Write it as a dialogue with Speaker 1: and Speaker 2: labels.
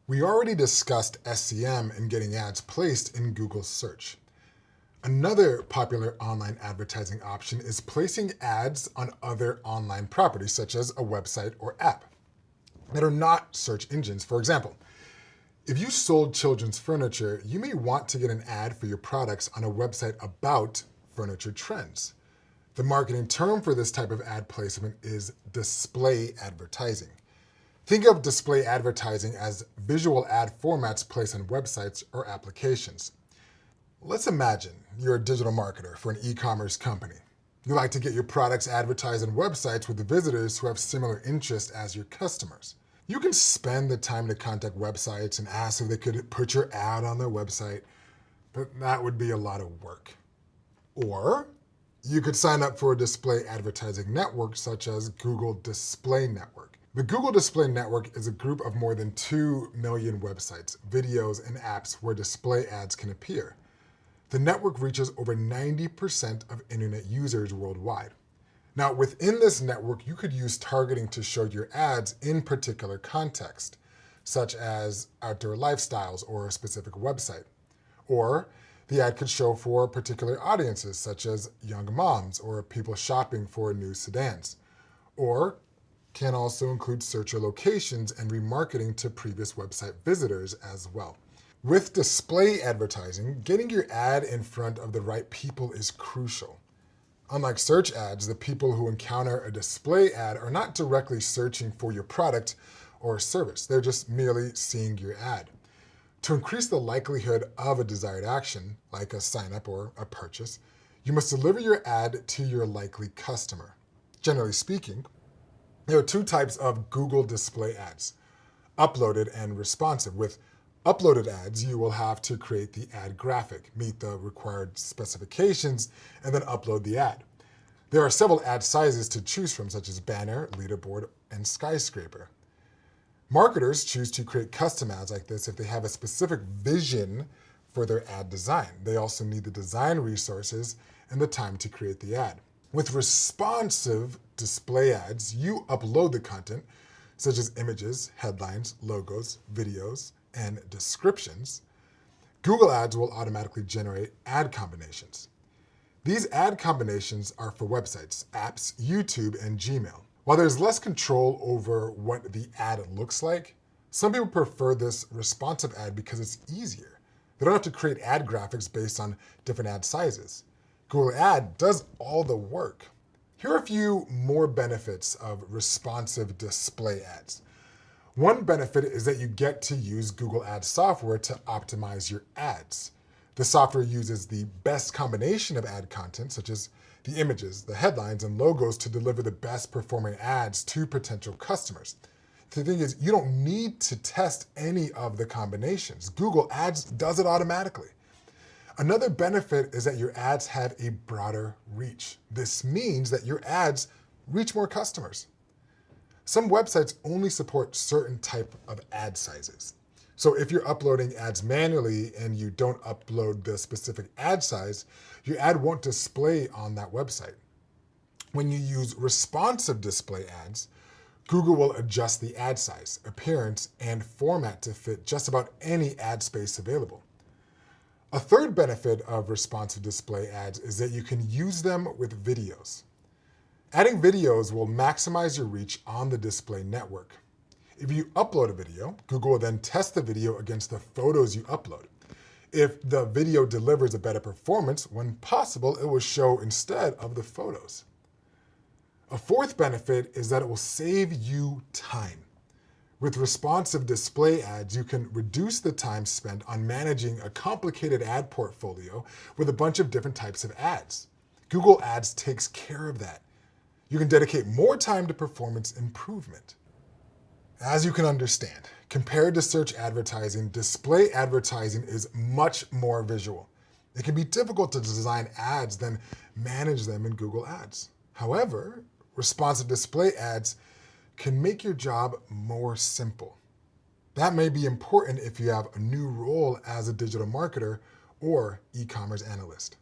Speaker 1: We already discussed SEM and getting ads placed in Google search. Another popular online advertising option is placing ads on other online properties, such as a website or app, that are not search engines. For example, if you sold children's furniture, you may want to get an ad for your products on a website about furniture trends. The marketing term for this type of ad placement is display advertising. Think of display advertising as visual ad formats placed on websites or applications. Let's imagine you're a digital marketer for an e-commerce company. You like to get your products advertised on websites with the visitors who have similar interests as your customers. You can spend the time to contact websites and ask if they could put your ad on their website, but that would be a lot of work. Or you could sign up for a display advertising network such as Google Display Network. The Google Display Network is a group of more than 2 million websites, videos, and apps where display ads can appear. The network reaches over 90% of internet users worldwide. Now, within this network, you could use targeting to show your ads in particular context, such as outdoor lifestyles or a specific website. Or the ad could show for particular audiences, such as young moms or people shopping for new sedans. Or can also include searcher locations and remarketing to previous website visitors as well. With display advertising, getting your ad in front of the right people is crucial. Unlike search ads, the people who encounter a display ad are not directly searching for your product or service. They're just merely seeing your ad. To increase the likelihood of a desired action, like a sign-up or a purchase, you must deliver your ad to your likely customer. Generally speaking, there are 2 types of Google display ads, uploaded and responsive. With uploaded ads, you will have to create the ad graphic, meet the required specifications, and then upload the ad. There are several ad sizes to choose from, such as banner, leaderboard, and skyscraper. Marketers choose to create custom ads like this if they have a specific vision for their ad design. They also need the design resources and the time to create the ad. With responsive display ads, you upload the content, such as images, headlines, logos, videos, and descriptions. Google Ads will automatically generate ad combinations. These ad combinations are for websites, apps, YouTube, and Gmail. While there's less control over what the ad looks like, some people prefer this responsive ad because it's easier. They don't have to create ad graphics based on different ad sizes. Google Ad does all the work. Here are a few more benefits of responsive display ads. One benefit is that you get to use Google Ads software to optimize your ads. The software uses the best combination of ad content, such as the images, the headlines, and logos to deliver the best performing ads to potential customers. The thing is, you don't need to test any of the combinations. Google Ads does it automatically. Another benefit is that your ads have a broader reach. This means that your ads reach more customers. Some websites only support certain type of ad sizes. So if you're uploading ads manually and you don't upload the specific ad size, your ad won't display on that website. When you use responsive display ads, Google will adjust the ad size, appearance, and format to fit just about any ad space available. A third benefit of responsive display ads is that you can use them with videos. Adding videos will maximize your reach on the display network. If you upload a video, Google will then test the video against the photos you upload. If the video delivers a better performance, when possible, it will show instead of the photos. A fourth benefit is that it will save you time. With responsive display ads, you can reduce the time spent on managing a complicated ad portfolio with a bunch of different types of ads. Google Ads takes care of that. You can dedicate more time to performance improvement. As you can understand, compared to search advertising, display advertising is much more visual. It can be difficult to design ads than manage them in Google Ads. However, responsive display ads can make your job more simple. That may be important if you have a new role as a digital marketer or e-commerce analyst.